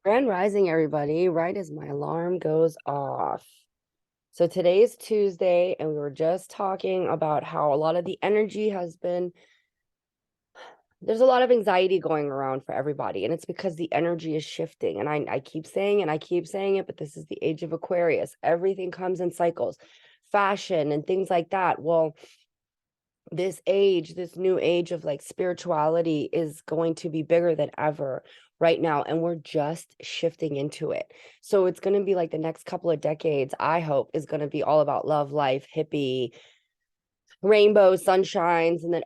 Grand Rising, everybody, right as my alarm goes off. So today is Tuesday, and we were just talking about how a lot of the energy has been, there's a lot of anxiety going around for everybody, and it's because the energy is shifting. And I keep saying and I keep saying it, but this is the age of Aquarius. Everything comes in cycles, fashion and things like that. Well, this new age of like spirituality is going to be bigger than ever right now, and we're just shifting into it. So it's going to be like the next couple of decades, I hope, is going to be all about love, life, hippie, rainbow, sunshines, and then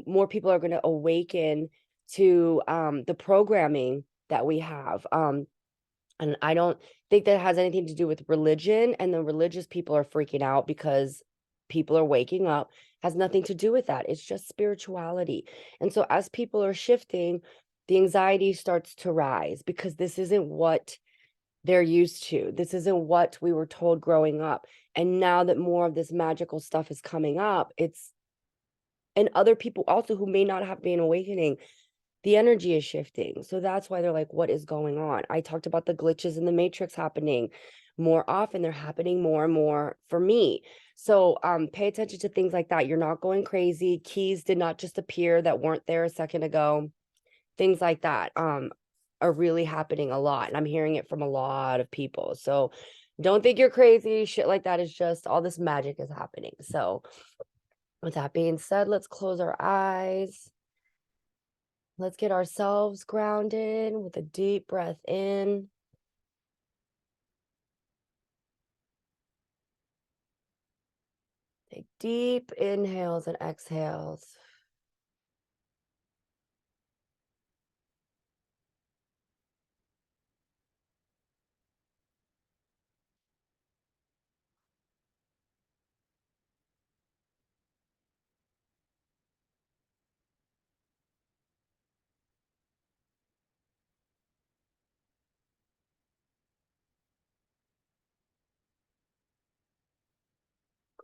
more people are going to awaken to the programming that we have. And I don't think that has anything to do with religion, and the religious people are freaking out because people are waking up. Has nothing to do with that. It's just spirituality. And so as people are shifting, the anxiety starts to rise because this isn't what they're used to. This isn't what we were told growing up. And now that more of this magical stuff is coming up, and other people also who may not have been awakening, the energy is shifting. So that's why they're like, what is going on? I talked about the glitches in the matrix happening more often. They're happening more and more for me. So pay attention to things like that. You're not going crazy. Keys did not just appear that weren't there a second ago. Things like that are really happening a lot. And I'm hearing it from a lot of people. So don't think you're crazy. Shit like that is just all this magic is happening. So with that being said, let's close our eyes. Let's get ourselves grounded with a deep breath in. Take deep inhales and exhales.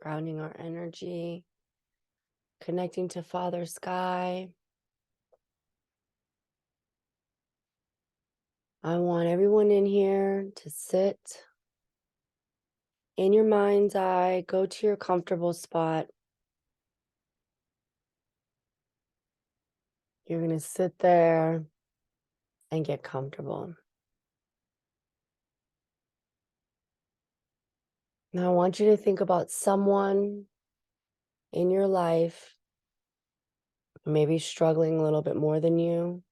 Grounding our energy. Connecting to Father Sky. I want everyone in here to sit in your mind's eye. Go to your comfortable spot. You're going to sit there and get comfortable. Now, I want you to think about someone in your life, maybe struggling a little bit more than you.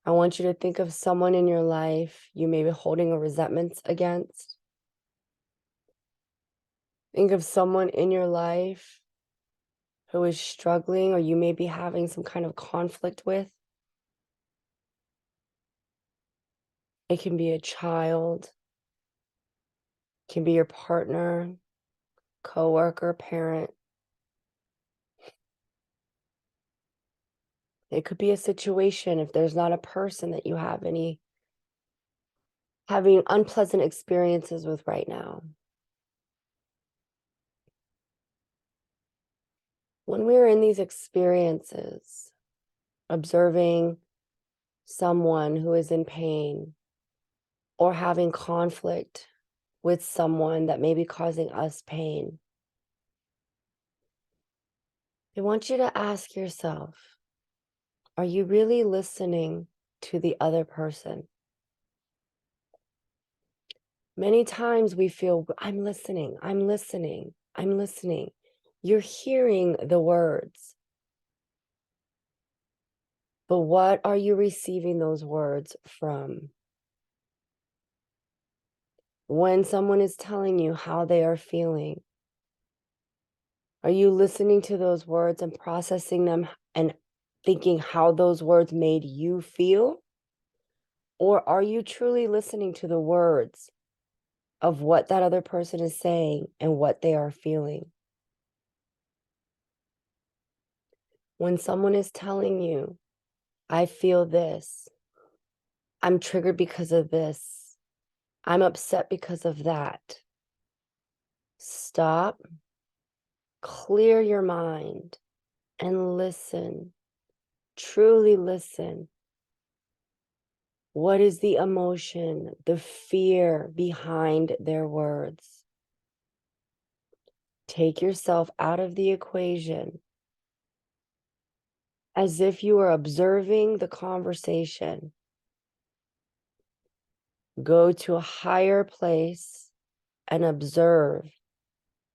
I want you to think of someone in your life you may be holding a resentment against. Think of someone in your life who is struggling or you may be having some kind of conflict with. It can be a child, it can be your partner, coworker, parent. It could be a situation if there's not a person that you have having unpleasant experiences with right now. When we're in these experiences, observing someone who is in pain or having conflict with someone that may be causing us pain, I want you to ask yourself, are you really listening to the other person? Many times we feel, I'm listening, I'm listening, I'm listening. You're hearing the words, but what are you receiving those words from? When someone is telling you how they are feeling, are you listening to those words and processing them and thinking how those words made you feel? Or are you truly listening to the words of what that other person is saying and what they are feeling? When someone is telling you, I feel this, I'm triggered because of this, I'm upset because of that, stop, clear your mind, and listen. Truly listen. What is the emotion, the fear behind their words? Take yourself out of the equation as if you are observing the conversation. Go to a higher place and observe,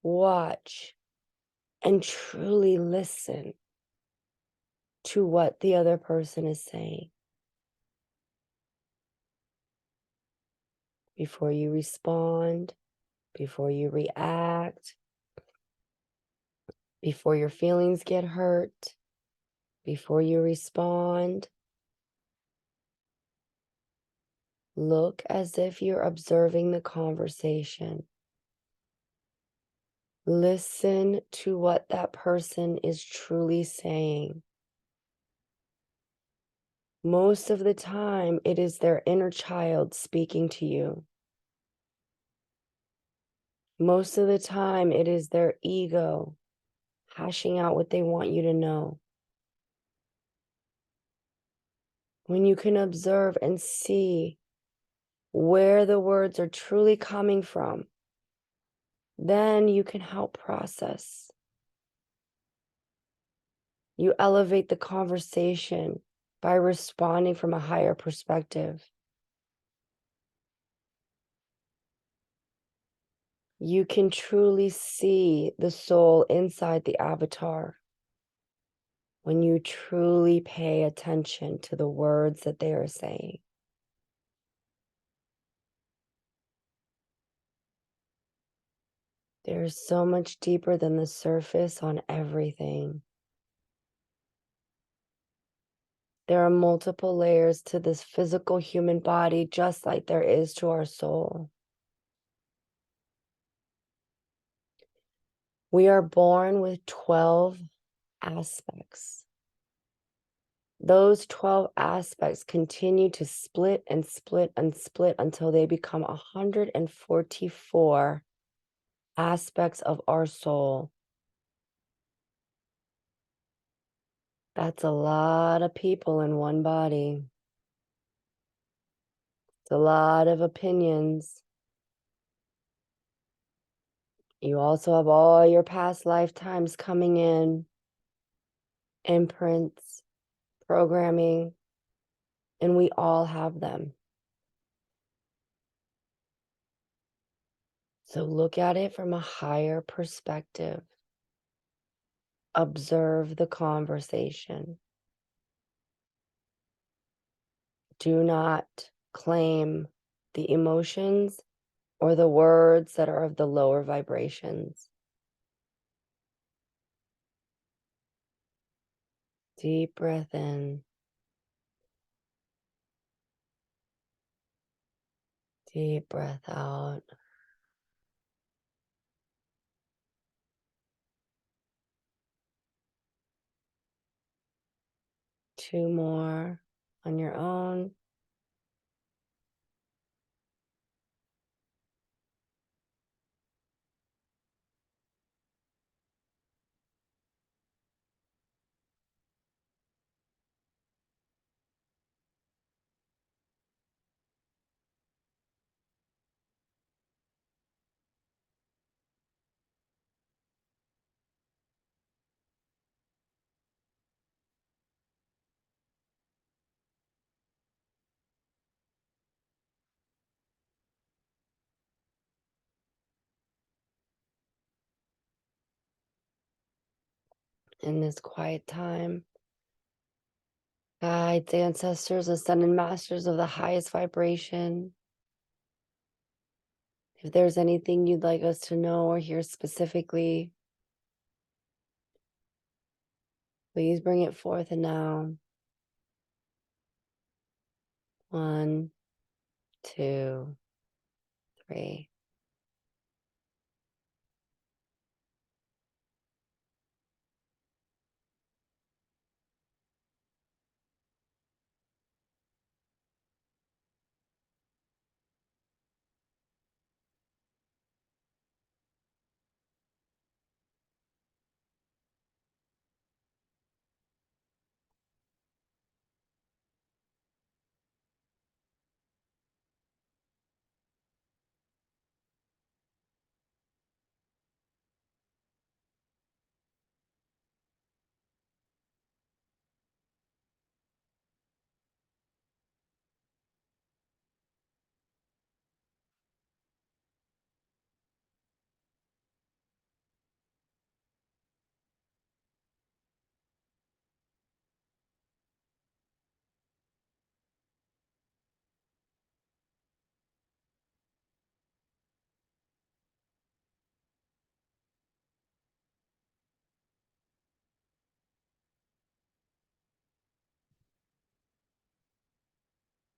watch, and truly listen to what the other person is saying before you respond, before you react, before your feelings get hurt, before you respond. Look as if you're observing the conversation. Listen to what that person is truly saying. Most of the time, it is their inner child speaking to you. Most of the time, it is their ego hashing out what they want you to know. When you can observe and see where the words are truly coming from, then you can help process. You elevate the conversation by responding from a higher perspective. You can truly see the soul inside the avatar when you truly pay attention to the words that they are saying. There's so much deeper than the surface on everything. There are multiple layers to this physical human body, just like there is to our soul. We are born with 12 aspects. Those 12 aspects continue to split and split and split until they become 144 aspects of our soul. That's a lot of people in one body. It's a lot of opinions. You also have all your past lifetimes coming in, imprints, programming, and we all have them. So look at it from a higher perspective. Observe the conversation. Do not claim the emotions or the words that are of the lower vibrations. Deep breath in. Deep breath out. Two more on your own. In this quiet time, guides, ancestors, ascended masters of the highest vibration. If there's anything you'd like us to know or hear specifically, please bring it forth and now. 1, 2, 3.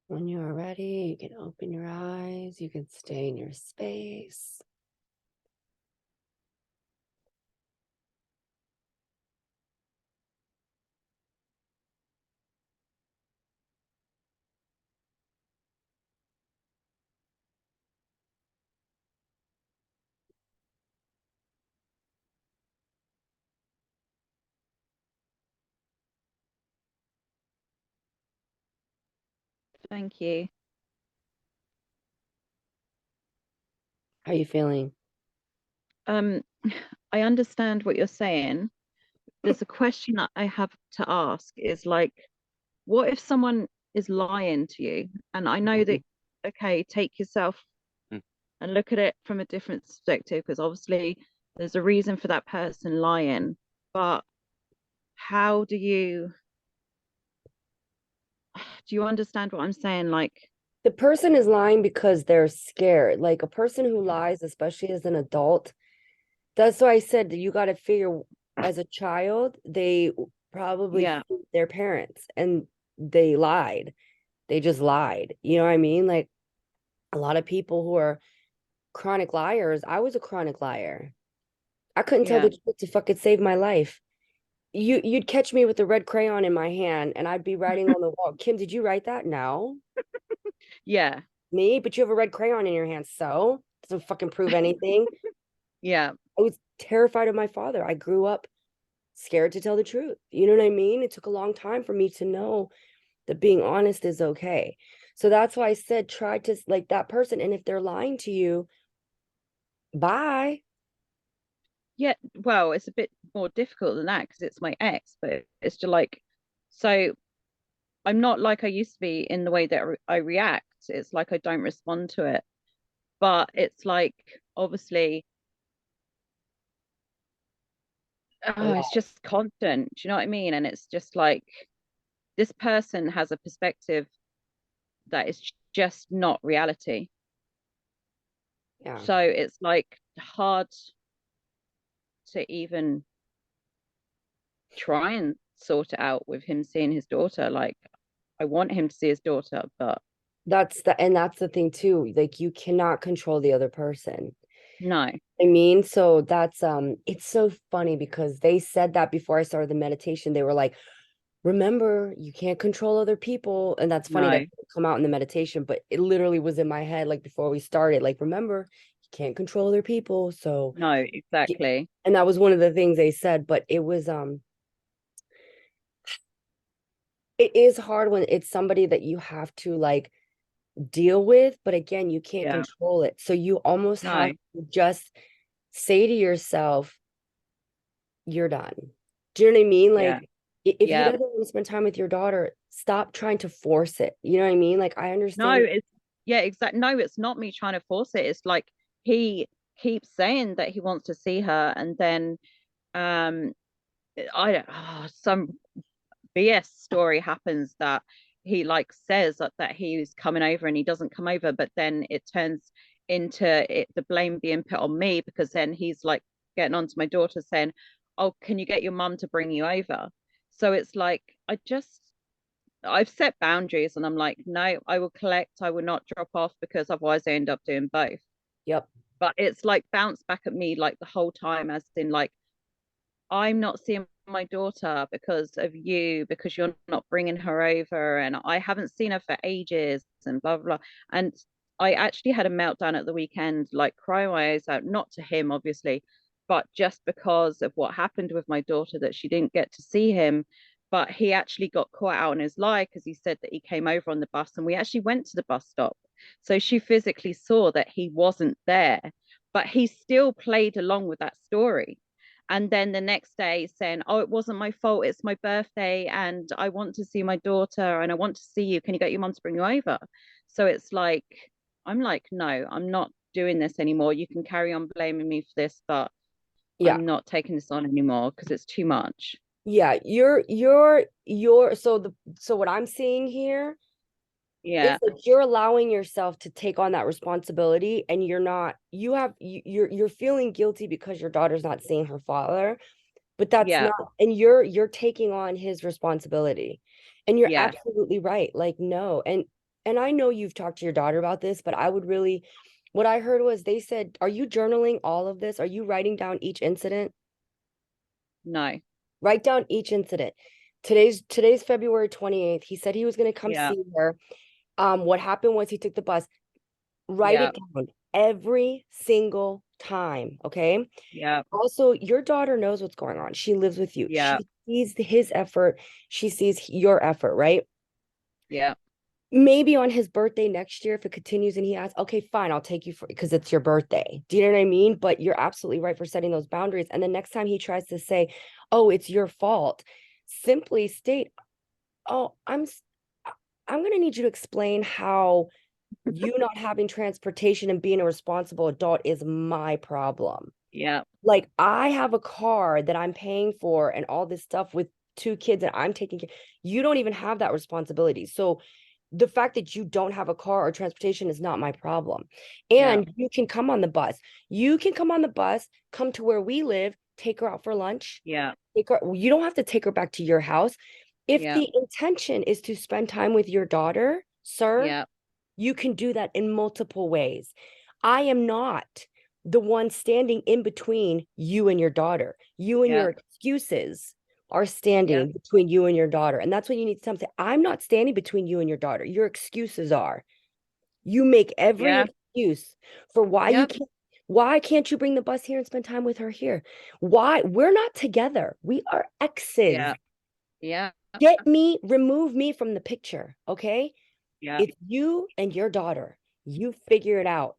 When you are ready, you can open your eyes, you can stay in your space. Thank you. How are you feeling? Um, I understand what you're saying. There's a question that I have to ask is like, what if someone is lying to you? And I know that, okay, take yourself and look at it from a different perspective, because obviously there's a reason for that person lying. But how do you understand what I'm saying? Like, The person is lying because they're scared. Like a person who lies, especially as an adult, that's why I said that you got to figure as a child, they probably yeah, their parents and they lied. They just lied. You know what I mean? Like a lot of people who are chronic liars, I was a chronic liar. I couldn't tell yeah, the truth to fucking save my life. You'd catch me with a red crayon in my hand and I'd be writing on the wall. Kim, did you write that? No. yeah, Me? But you have a red crayon in your hand, so doesn't fucking prove anything. yeah, I was terrified of my father. I grew up scared to tell the truth. You know what I mean? It took a long time for me to know that being honest is okay. So that's why I said try to like that person. And if they're lying to you, bye. yeah. Well, it's a bit more difficult than that because it's my ex, but it's just like, so I'm not like I used to be in the way that I react. It's like I don't respond to it. But it's like, obviously, oh, it's just constant. Do you know what I mean? And it's just like this person has a perspective that is just not reality. Yeah. So it's like hard to even try and sort it out with him seeing his daughter. Like, I want him to see his daughter, but That's the thing too. Like you cannot control the other person. no, I mean, so that's it's so funny because they said that before I started the meditation. They were like, remember, you can't control other people. And that's funny that no, it come out in the meditation, but it literally was in my head like before we started. Like, remember, you can't control other people. So no, exactly. and that was one of the things they said, but it was it is hard when it's somebody that you have to like deal with, but again, you can't Yeah, control it. So you almost have no, to just say to yourself, you're done. Do you know what I mean? yeah, Like, if he yeah. doesn't want to spend time with your daughter, stop trying to force it. You know what I mean? Like, I No, understand. it's yeah, exactly. No, it's not me trying to force it. It's like he keeps saying that he wants to see her, and then um I don't some BS story happens that he like says that he's coming over and he doesn't come over, but then it turns into the blame being put on me because then he's like getting on to my daughter saying, "Oh, can you get your mum to bring you over?" So it's like I've set boundaries and I'm like, no, I will collect, I will not drop off because otherwise I end up doing both. Yep. But it's like bounced back at me like the whole time, as in like I'm not seeing my daughter because of you, because you're not bringing her over, and I haven't seen her for ages, and blah blah. And I actually had a meltdown at the weekend, like crying my eyes out, not to him, obviously, but just because of what happened with my daughter, that she didn't get to see him. But he actually got caught out in his lie because he said that he came over on the bus, and we actually went to the bus stop. So she physically saw that he wasn't there, but he still played along with that story, and then the next day saying, "Oh, it wasn't my fault, it's my birthday and I want to see my daughter and I want to see you, can you get your mom to bring you over?" So it's like, I'm like, no, I'm not doing this anymore. You can carry on blaming me for this, but Yeah. I'm not taking this on anymore because it's too much. Yeah. So what I'm seeing here is Yeah, that you're allowing yourself to take on that responsibility and you're not, you're feeling guilty because your daughter's not seeing her father, but that's yeah, not, and you're taking on his responsibility. And you're yeah, absolutely right. Like, no. And And I know you've talked to your daughter about this, but I would really, what I heard was they said, are you journaling all of this? Are you writing down each incident? No. Write down each incident. Today's February 28th. He said he was going to come Yeah. see her. What happened was he took the bus. Write Yeah. it down every single time, okay? Yeah. Also, your daughter knows what's going on. She lives with you. Yeah. She sees his effort. She sees your effort, right? Yeah. Maybe on his birthday next year, if it continues and he asks, okay, fine, I'll take you for because it's your birthday. Do you know what I mean? But you're absolutely right for setting those boundaries. And the next time he tries to say, oh, it's your fault, simply state, oh, I'm going to need you to explain how you not having transportation and being a responsible adult is my problem. Yeah. Like I have a car that I'm paying for and all this stuff with two kids that I'm taking care. You don't even have that responsibility. So the fact that you don't have a car or transportation is not my problem. Yeah. And you can come on the bus. You can come on the bus, come to where we live, take her out for lunch. Yeah. Take her, you don't have to take her back to your house. If Yeah. the intention is to spend time with your daughter, sir, Yeah. you can do that in multiple ways. I am not the one standing in between you and your daughter. You and Yeah. your excuses are Yeah. standing between you and your daughter. And that's when you need to something. I'm not standing between you and your daughter. Your excuses are. You make every Yeah. excuse for Yep. why can't you bring the bus here and spend time with her here? Why? We're not together. We are exes. Yeah. Yeah. Remove me from the picture, okay? Yeah. It's you and your daughter. You figure it out.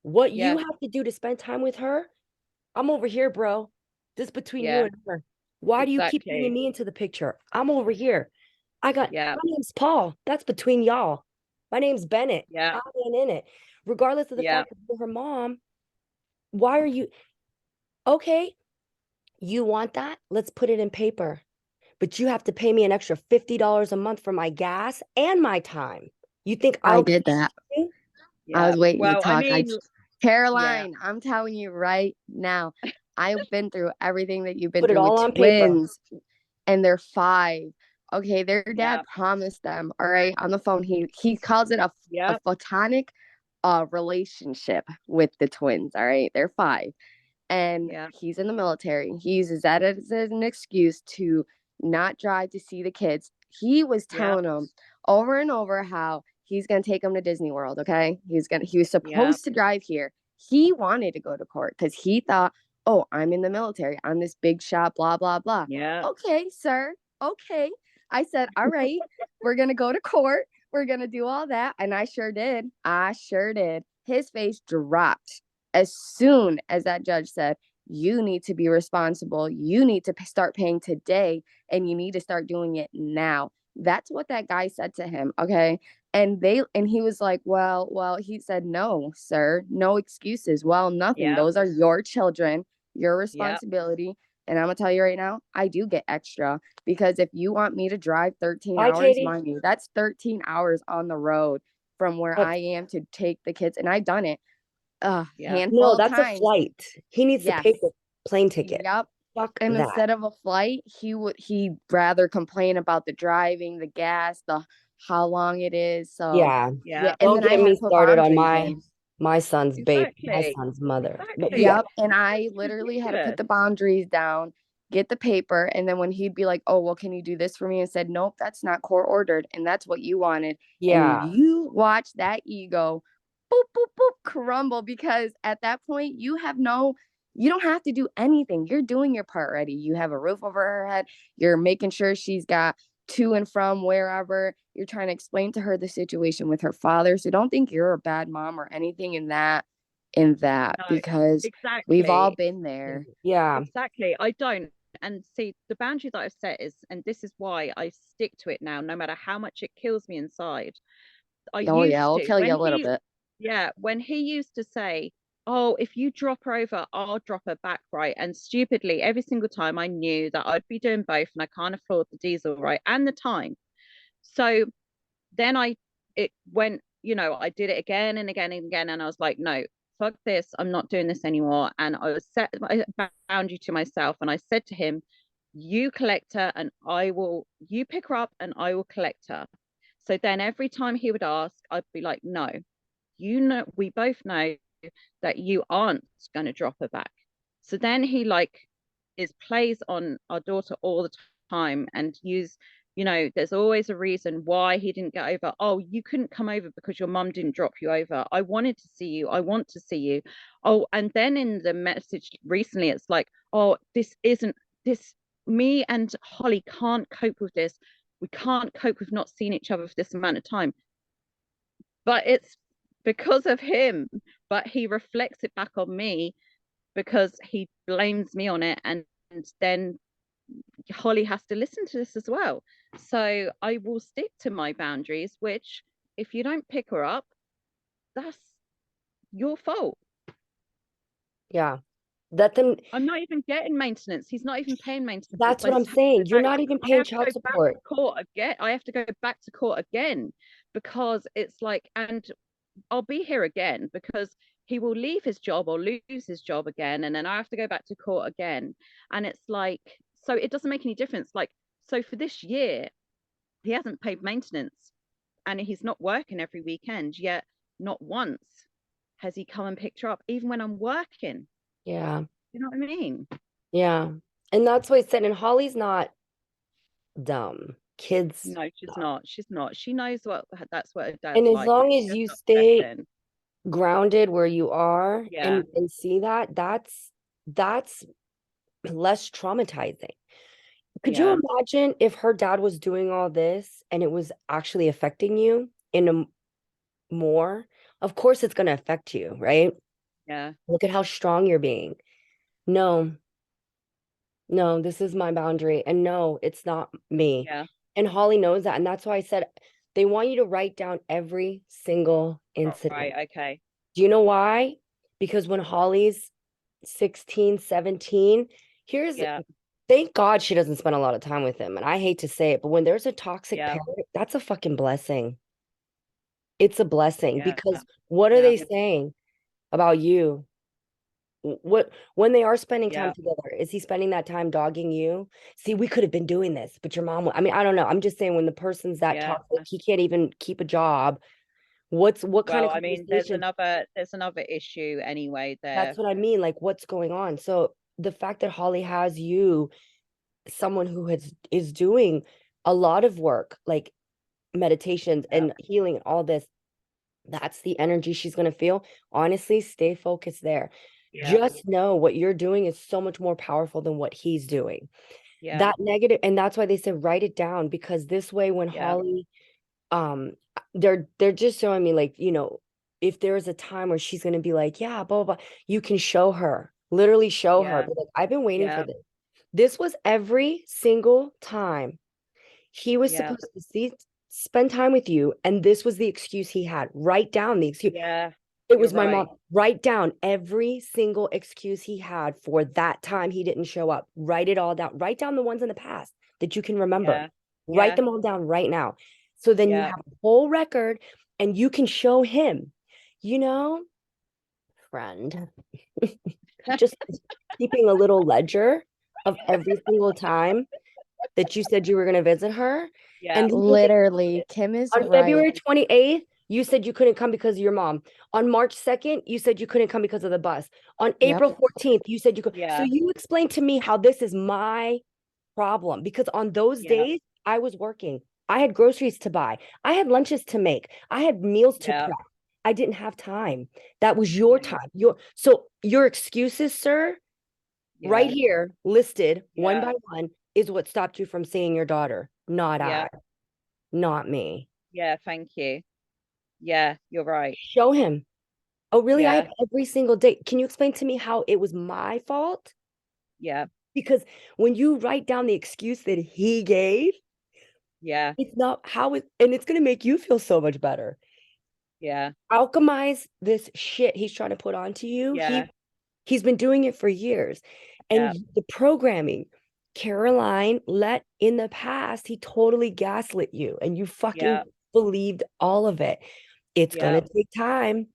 What you Yeah. have to do to spend time with her, I'm over here, bro. This is between you Yeah. and her. Why do you keep bringing Exactly. me into the picture? I'm over here. Yeah. My name's Paul. That's between y'all. My name's Bennett. Yeah. I ain't in it. Regardless of the Yeah. fact that you're her mom, why are you okay? You want that? Let's put it in paper. But you have to pay me an extra $50 a month for my gas and my time. You think I I'll did that. I Yeah. was waiting to Well, I talk. mean, yeah. Caroline, I'm telling you right now, I've been through everything that you've been put it through with all on paper? twins, and they're 5. Okay, their dad Yeah. promised them, all right, on the phone. He calls it a Yep. photonic relationship with the twins, all right? They're 5. And Yeah. he's in the military. He uses that as an excuse to not drive to see the kids. He was Yep. telling them over and over how he's going to take them to Disney World, okay? He was Yep. supposed to drive here. He wanted to go to court cuz he thought, "Oh, I'm in the military. I'm this big shot, blah blah blah." Yep. Okay, sir. Okay. I said, "All right. We're going to go to court. We're going to do all that." And I sure did. I sure did. His face dropped as soon as that judge said, you need to be responsible, you need to start paying today, and you need to start doing it now. That's what that guy said to him, okay? And he was like, well, he said, no, sir, no excuses. Well, nothing. Yep. Those are your children, your Yep. responsibility. And I'm gonna tell you right now, I do get extra because if you want me to drive 13 Hi, hours, Katie. mind you, that's 13 hours on the road from where But I am to take the kids. And I've done it a Yep. handful no, of that's a times. flight. He needs to pay Yes. for plane ticket. Yep. Fuck And that. instead of a flight, he'd rather complain about the driving, the gas, the how long it is. So Yeah. yeah, Yep. and Don't then I get had me to put started on boundaries in. my son's baby, my Exactly. son's mother. But yeah, Exactly. Yep. And I It's literally had to put ridiculous. the boundaries down, get the paper, and then when he'd be like, "Oh, well, can you do this for me?" and said, "Nope, that's not court ordered, and that's what you wanted." And yeah. you watch that ego boop boop boop crumble because at that point you don't have to do anything. You're doing your part already. You have a roof over her head. You're making sure she's got to and from wherever. You're trying to explain to her the situation with her father. So don't think you're a bad mom or anything in that No, because we've all exactly. been there. Yeah. Exactly. I don't. And see, the boundary that I've set is, and this is why I stick to it now, no matter how much it kills me inside. I Oh yeah, used I'll to, kill you a little bit. when he used to say, "Oh, if you drop her over, I'll drop her back," right? And stupidly, every single time I knew that I'd be doing both and I can't afford the diesel, right? And the time. So then it went, I did it again and again and again. And I was like, no, fuck this. I'm not doing this anymore. And I was set a boundary to myself. And I said to him, you collect her and you pick her up and I will collect her. So then every time he would ask, I'd be like, no, you know, we both know that you aren't going to drop her back. So then he like is plays on our daughter all the time and there's always a reason why he didn't get over. Oh, you couldn't come over because your mum didn't drop you over. I wanted to see you. I want to see you. Oh, and then in the message recently, it's like, oh, this, me and Holly can't cope with this. We can't cope with not seeing each other for this amount of time. But it's because of him. But he reflects it back on me because he blames me on it. And then Holly has to listen to this as well. So I will stick to my boundaries, which if you don't pick her up, that's your fault. Yeah. Let them. I'm not even getting maintenance. He's not even paying maintenance. That's what I'm saying. You're not even I paying have to child go support. back to court again. I have to go back to court again because it's like, and I'll be here again because he will leave his job or lose his job again. And then I have to go back to court again. And it's like, so it doesn't make any difference. Like, so for this year, he hasn't paid maintenance and he's not working every weekend, yet not once has he come and picked her up, even when I'm working. Yeah. You know what I mean? Yeah. And that's what I said. And Holly's not dumb. Kids. No, she's not. She's not. She knows that's what her And dad's as like. long It's as just you stay upsetting. grounded where you are Yeah. and see that's less traumatizing. Could you Yeah. imagine if her dad was doing all this and it was actually affecting you in a more? Of course it's going to affect you, right? Yeah. Look at how strong you're being. No, no, this is my boundary. And no, it's not me. Yeah. And Holly knows that. And that's why I said they want you to write down every single incident. Right. Okay. Do you know why? Because when Holly's 16, 17, Yeah. thank God she doesn't spend a lot of time with him. And I hate to say it, but when there's a toxic Yeah. parent, that's a fucking blessing. It's a blessing Yeah. because what are Yeah. they saying about you? What when they are spending time Yeah. together, is he spending that time dogging you? See, we could have been doing this, but your mom, I mean, I don't know. I'm just saying when the person's that Yeah. toxic, he can't even keep a job. What kind Well, of I mean, there's conversation? another issue anyway That's there. what I mean. Like, what's going on? So the fact that Holly has you, someone who is doing a lot of work, like meditations Yeah. and healing and all this, that's the energy she's going to feel. Honestly, stay focused there. Yeah. Just know what you're doing is so much more powerful than what he's doing. Yeah. That negative, and that's why they said write it down, because this way when Yeah. Holly, they're just showing me, like, if there's a time where she's going to be like, yeah, blah, blah, blah, you can show her, literally show her. Yeah. Be like, I've been waiting for Yeah. this. This was every single time he was Yeah. supposed to spend time with you, and this was the excuse he had. Write down the excuse. Yeah. It You're was my right. mom. Write down every single excuse he had for that time he didn't show up. Write it all down. Write down the ones in the past that you can remember. Yeah. Write Yeah. them all down right now. So then you Yeah. have a whole record and you can show him, you know, friend, just keeping a little ledger of every single time that you said you were going to visit her. Yeah. And Literally, Kim is on right. February 28th, you said you couldn't come because of your mom. On March 2nd, you said you couldn't come because of the bus. On April 14th, you said you could. So Yeah. you explained to me how this is my problem, because on those Yeah. days I was working. I had groceries to buy. I had lunches to make. I had meals to Yeah. prep. I didn't have time. That was your time. Your excuses, sir, right Yeah. here listed one Yeah. by one, is what stopped you from seeing your daughter, not Yeah. not me. Yeah. Thank you. Yeah. You're right. Show him. Oh, really? I Yeah. have every single day. Can you explain to me how it was my fault? Yeah. Because when you write down the excuse that he gave, Yeah. it's not how it, and it's going to make you feel so much better. Yeah. Alchemize this shit he's trying to put onto you. Yeah. He's been doing it for years. Yeah. And the programming, Caroline, let in the past, he totally gaslit you and you fucking Yeah. believed all of it. It's Yeah. going to take time.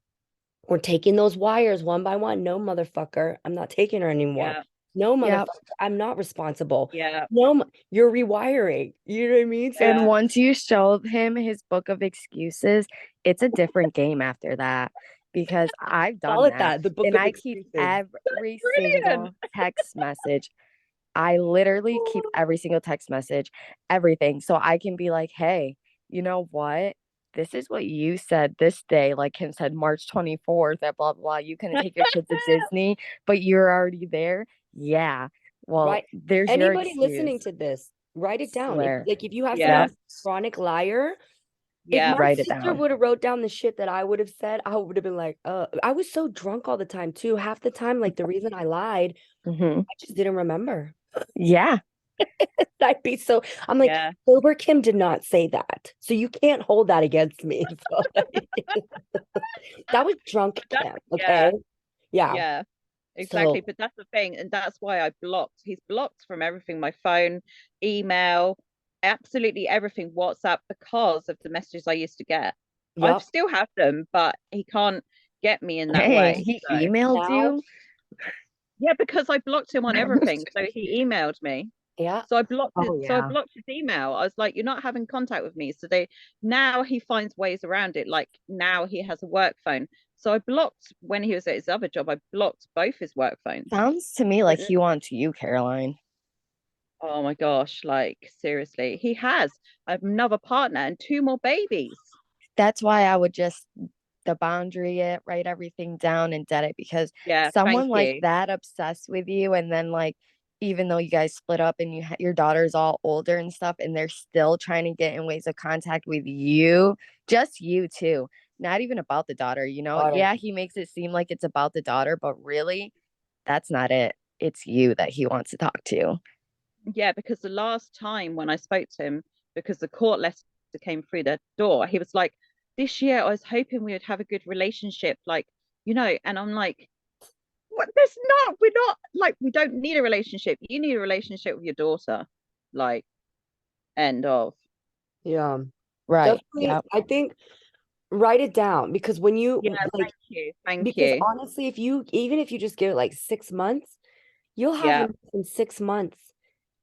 We're taking those wires one by one. No, motherfucker, I'm not taking her anymore. Yeah. No, Yep. motherfucker, I'm not responsible. Yeah. No, you're rewiring. You know what I mean? So And Yeah. once you show him his book of excuses, it's a different game after that because I've call done it that. that, the book And of I keep excuses. every Brilliant. single text message. I literally keep every single text message, everything. So I can be like, hey, you know what? This is what you said this day. Like Kim said, March 24th at blah, blah, blah. You couldn't take your kids to Disney, but you're already there. Yeah. Well, Right. there's your Anybody excuse. listening to this, write it down. Swear. If you have someone Yeah. Yep. who's a chronic liar, if Yeah. my Write it sister down. would have wrote down the shit that I would have said, I would have been like, I was so drunk all the time too. Half the time, like the reason I lied, Hmm. I just didn't remember. Yeah. I'd be so, I'm like, Yeah. sober Kim did not say that. So you can't hold that against me. So, that was drunk That's, Kim. yeah. Okay. Yeah. Yeah. Exactly. So, But that's the thing. And that's why I blocked. He's blocked from everything, my phone, email, absolutely everything, WhatsApp, because of the messages I used to get. I yep. still have them, but he can't get me in that Hey, way. he So emailed Now, you? yeah, because I blocked him on everything. So he emailed me. yeah. So I blocked it. Oh, So I yeah. blocked his email. I was like, you're not having contact with me. So they now he finds ways around it. Like now he has a work phone. So I blocked when he was at his other job, I blocked both his work phones. Sounds to me like he wants you, Caroline. Oh my gosh, like seriously. He has another partner and two more babies. That's why I would just the boundary it, write everything down and dead it because Yeah, thank someone like you. that obsessed with you and then like even though you guys split up and your daughter's all older and stuff and they're still trying to get in ways of contact with you, just you too. Not even about the daughter, you know? Got it. Yeah, he makes it seem like it's about the daughter, but really that's not it. It's you that he wants to talk to. Yeah, because the last time when I spoke to him, because the court letter came through the door, he was like, this year I was hoping we would have a good relationship, like, and I'm like, what? There's not, we're not like, we don't need a relationship. You need a relationship with your daughter. Like, end of. Yeah. Right. Definitely. Yep. I think write it down because when you Yeah, like, thank you. Thank because you. honestly, even if you just give it like 6 months, you'll have Yeah, enough in 6 months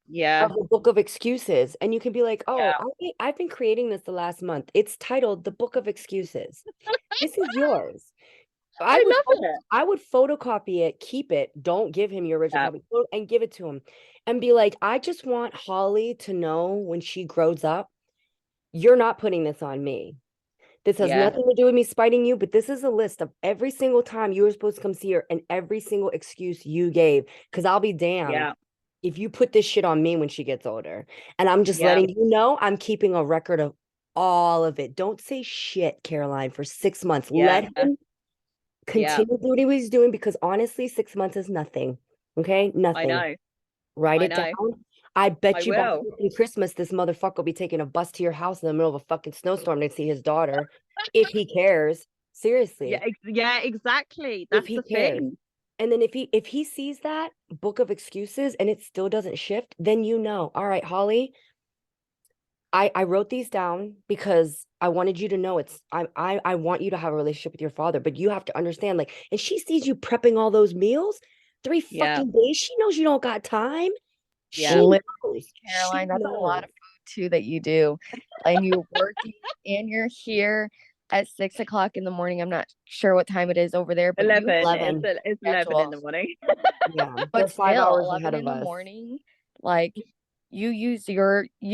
yeah, of a book of excuses. And you can be like, oh, yeah. I've been creating this the last month. It's titled The Book of Excuses. This is yours. I I would love it. I would photocopy it, keep it, don't give him your original Yeah, copy, and give it to him and be like, I just want Holly to know when she grows up, you're not putting this on me. This has yeah, nothing to do with me spiting you, but this is a list of every single time you were supposed to come see her and every single excuse you gave. Because I'll be damned yeah, if you put this shit on me when she gets older. And I'm just yeah, letting you know I'm keeping a record of all of it. Don't say shit, Caroline, for 6 months. yeah, Let him yeah. continue doing what he's doing because honestly, 6 months is nothing. Okay, I nothing. know. Write I it down. know. I I bet you by will. Christmas, this motherfucker will be taking a bus to your house in the middle of a fucking snowstorm to see his daughter, if he cares. Yeah, Seriously, yeah, exactly. if That's he the cares. thing. And then if he sees that book of excuses and it still doesn't shift, then you know, all right, Holly, I wrote these down because I wanted you to know I want you to have a relationship with your father, but you have to understand, like, and she sees you prepping all those meals 3 Yeah, fucking days. She knows you don't got time. yeah, She Literally, knows. She Caroline, that's a lot knows. of food too that you do. And you're working and you're here at 6 o'clock in the morning. I'm not sure what time it is over there, but you have 11. a 11. It's 11 in schedule. the morning. Yeah, they're But five still, hours 11 ahead in of the us. morning, like you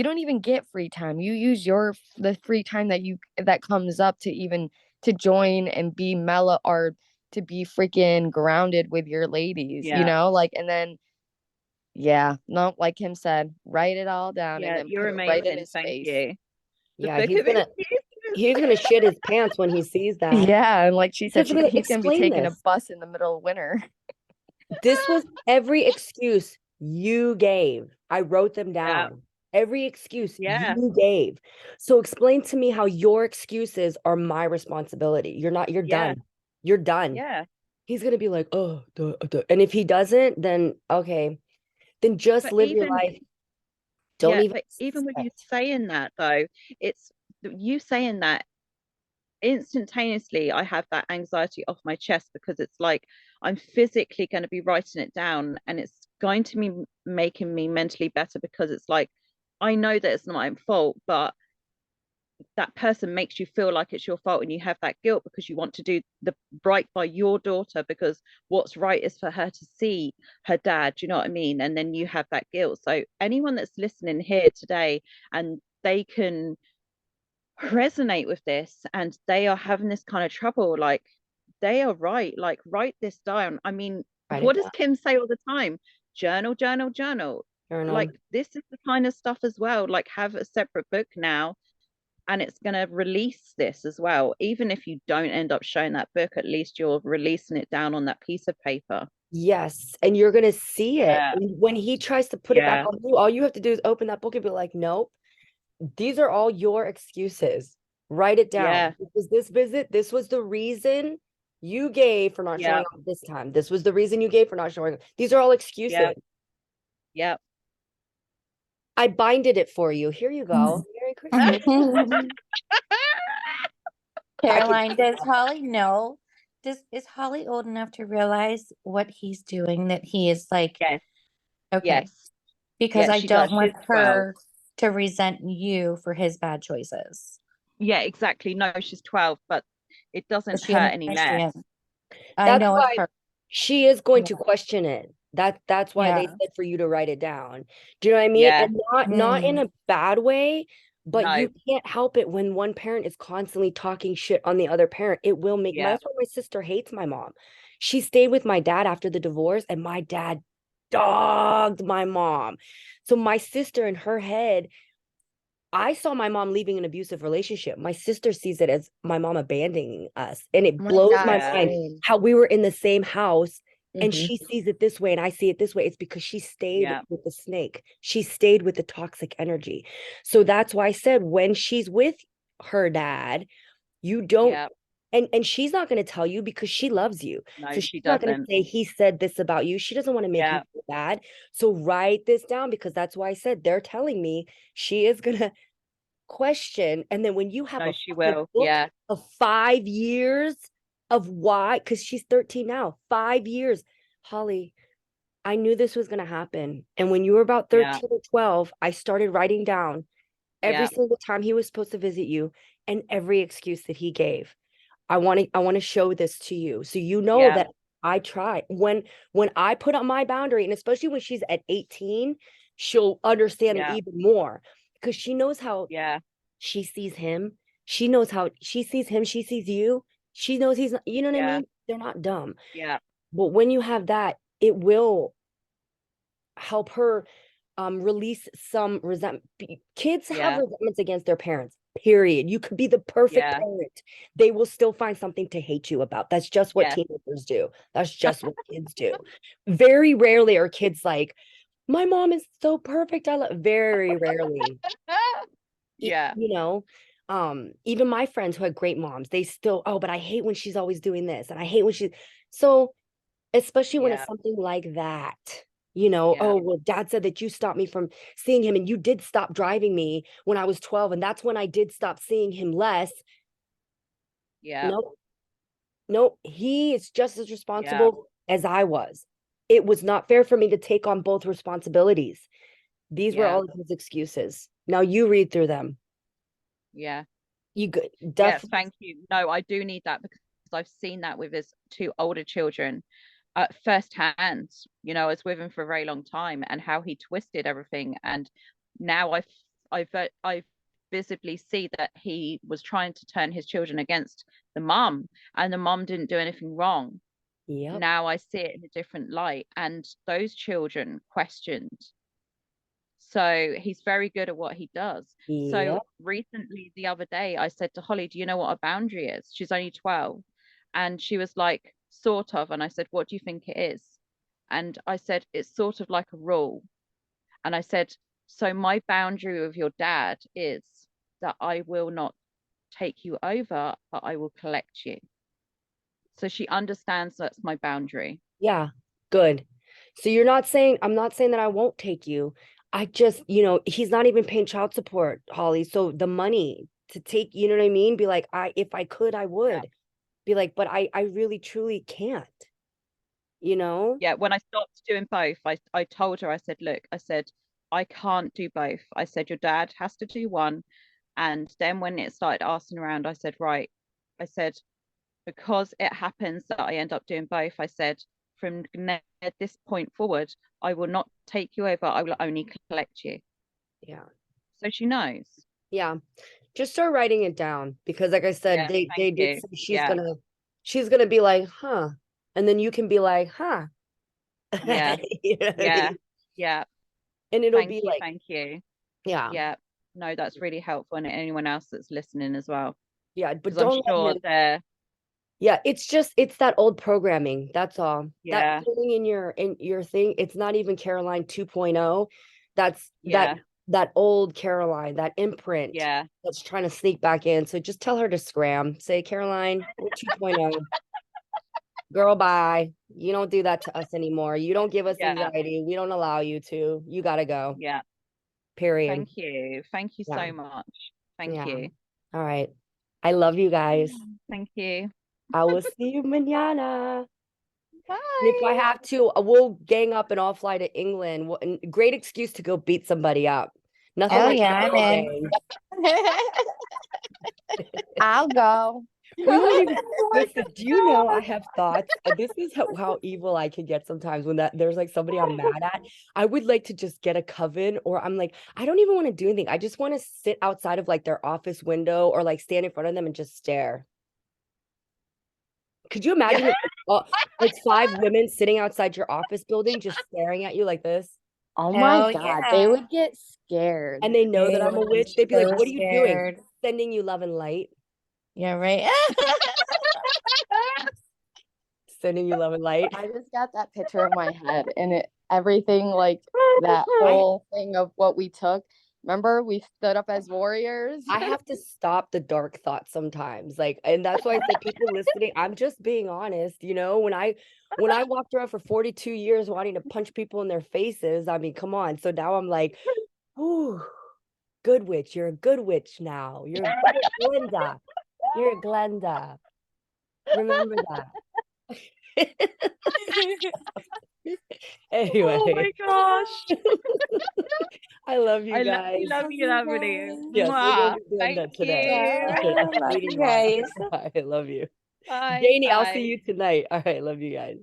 don't even get free time. You use the free time that comes up to even to join and be mellow or to be freaking grounded with your ladies, Yeah, like, and then yeah, no, like him said, write it all down and yeah, then you're put it right in amazing. his Thank face. you. The Yeah, book of excuses. he's gonna shit his pants when he sees that. Yeah, and like she said, He's gonna be like, he's gonna be explain taking a this. bus in the middle of winter. This was every excuse you gave. I wrote them Yeah, down. Every excuse yeah, you gave. So explain to me how your excuses are my responsibility. You're yeah, done. You're done. yeah. He's gonna be like, oh, duh, duh. And if he doesn't, then okay, then just But live your even, life. Don't yeah, even but even with you expect. saying that though, it's you saying that instantaneously I have that anxiety off my chest because it's like I'm physically going to be writing it down and it's going to be making me mentally better, because it's like, I know that it's not my fault, but that person makes you feel like it's your fault, and you have that guilt because you want to do the right by your daughter, because what's right is for her to see her dad. Do you know what I mean? And then you have that guilt. So anyone that's listening here today and they can resonate with this and they are having this kind of trouble, like, they are right. Like, write this down. I mean, Write it what does down. Kim say all the time? Journal, journal, journal. Journal. Like, this is the kind of stuff as well. Like, have a separate book now, and it's going to release this as well. Even if you don't end up showing that book, at least you're releasing it down on that piece of paper. Yes, and you're gonna see it. Yeah. And when he tries to put it back Yeah. on you, all you have to do is open that book and be like, nope, these are all your excuses. Write it down. Yeah. It was this visit. This was the reason you gave for not Yeah. showing up this time. This was the reason you gave for not showing up. These are all excuses. Yeah. Yeah. I binded it for you. Here you go. Merry Christmas. Caroline, does Holly know? Is Holly old enough to realize what he's doing? That he is like, Yes. okay, Yes. because Yeah, I she does. don't want She's 12. her to resent you for his bad choices. Yeah, exactly. No, she's 12, but it But doesn't she hurt any less. understands. I That's know it's why hard. she is going to Yeah. question it. That's why they Yeah. said for you to write it down. Do you know what I mean? Yeah. And not in a bad way, but No. you can't help it when one parent is constantly talking shit on the other parent. It will make Yeah. that's why my sister hates my mom. She stayed with my dad after the divorce, and my dad dogged my mom. So my sister in her head, I saw my mom leaving an abusive relationship. My sister sees it as my mom abandoning us. And it Oh my blows God, my Yeah. mind same. how we were in the same house and Mhm. she sees it this way and I see it this way. It's because she stayed Yeah. with the snake. She stayed with the toxic energy. So that's why I said when she's with her dad, you don't Yeah. and she's not going to tell you because she loves you. No, So she she's not going to doesn't. say he said this about you. She doesn't want to make you Yeah. feel bad. So write this down because that's why I said they're telling me she is going to question. And then when you have No, a she fucking will. book Yeah. of 5 years of why, because she's 13 now, 5 years, Holly, I knew this was going to happen. And when you were about Yeah. 13 or 12, I started writing down every Yeah. single time he was supposed to visit you and every excuse that he gave. I want to show this to you so you know Yeah. that I try. When I put up my boundary, and especially when she's at 18, she'll understand it Yeah. even more because she knows how Yeah. she sees him. She knows how she sees him. She sees you. She knows he's not, you know what I Yeah. mean? They're not dumb. Yeah. But when you have that, it will help her release some resentment. Kids have Yeah. resentments against their parents, period. You could be the perfect Yeah. parent. They will still find something to hate you about. That's just what Yeah. teenagers do. That's just what kids do. Very rarely are kids like, my mom is so perfect. I love very rarely. Yeah. You know, even my friends who had great moms, they still, oh, but I hate when she's always doing this. And I hate when she's so especially when it's Yeah. something like that, you know, Yeah. oh, well, dad said that you stopped me from seeing him and you did stop driving me when I was 12. And that's when I did stop seeing him less. Yeah. Nope. Nope. He is just as Yeah. responsible as I was. It was not fair for me to take on both responsibilities. These were Yeah. all of his excuses. Now you read through them. Yeah. You good. Yes, Definitely. thank you. No, I do need that because I've seen that with his two older children firsthand. You know, I was with him for a very long time and how he twisted everything. And now I visibly see that he was trying to turn his children against the mum, and the mum didn't do anything wrong. Yep. Now I see it in a different light, and those children questioned. So he's very good at what he does. So Yep. recently, the other day, I said to Holly, do you know what a boundary is? She's only 12. And she was like, sort of. And I said, what do you think it is? And I said, it's sort of like a rule. And I said, so my boundary with your dad is that I will not take you over, but I will collect you. So she understands that's my boundary. Yeah. Good. So you're not saying, I'm not saying that I won't take you. I just, you know, he's not even paying child support, Holly. So the money to take, you know what I mean? Be like, if I could, I Yeah. would be like, but I really truly can't. you know? Yeah, when I stopped doing both, I told her, I said, look, I said, I can't do both. I said, your dad has to do one. And then when it started asking around, I said, right, I said, because it happens that I end up doing both, I said, from this point forward, I will not take you over. I will only collect you. Yeah. So she knows. Yeah. Just start writing it down because like I said, Yeah, they thank did you. say Yeah, she's gonna be like, huh. And then you can be like, huh. yeah, You know what I yeah, mean? yeah. And it'll Thank be you, like, thank you. yeah, Yeah, no, that's really helpful, and anyone else that's listening as well, yeah, but because I'm don't let sure him. they're, Yeah, it's that old programming. That's all. That yeah, feeling in your thing, it's not even Caroline 2.0. That's yeah, that old Caroline, that imprint yeah. that's trying to sneak back in. So just tell her to scram. Say, Caroline, we're 2.0. Girl, bye. You don't do that to us anymore. You don't give us Yeah, anxiety. We don't allow you to. You gotta go. yeah. Period. Thank you. Thank you Yeah. so much. Thank Yeah. you. All right. I love you guys. Thank you. I will see you mañana. And if I Bye. have to, we'll gang up and I'll fly to England. And great excuse to go beat somebody up. Nothing Oh like yeah, a I'm girl in. gang. I'll go. We won't even listen. Do you know I have thoughts? This is how evil I can get sometimes when there's like somebody I'm mad at. I would like to just get a coven, or I'm like, I don't even want to do anything. I just want to sit outside of like their office window or like stand in front of them and just stare. Could you Yeah. imagine like 5 women sitting outside your office building just staring at you like this? Oh my Oh God, they yeah. would get scared. And they know They that I'm a would be witch. They'd be like, so what are you doing? scared. Sending you love and light. Yeah, right. Sending you love and light. I just got that picture in my head, and everything like that I whole thing of what we took. Remember, we stood up as warriors. I have to stop the dark thoughts sometimes. Like, and that's why I said people listening, I'm just being honest, when I walked around for 42 years wanting to punch people in their faces, I mean, come on. So now I'm like, ooh, good witch. You're a good witch now. You're a good Glenda. You're a Glenda. Remember that. Oh my Anyway, gosh. I love you I love guys. you, love Love you, you love you. guys. Yes, we'll go Mwah. to Thank Glenda today. you. Okay, Yeah, love meeting you on. guys. Bye. I love you. Bye. Janie, I'll see Bye. you tonight. All right, love you guys.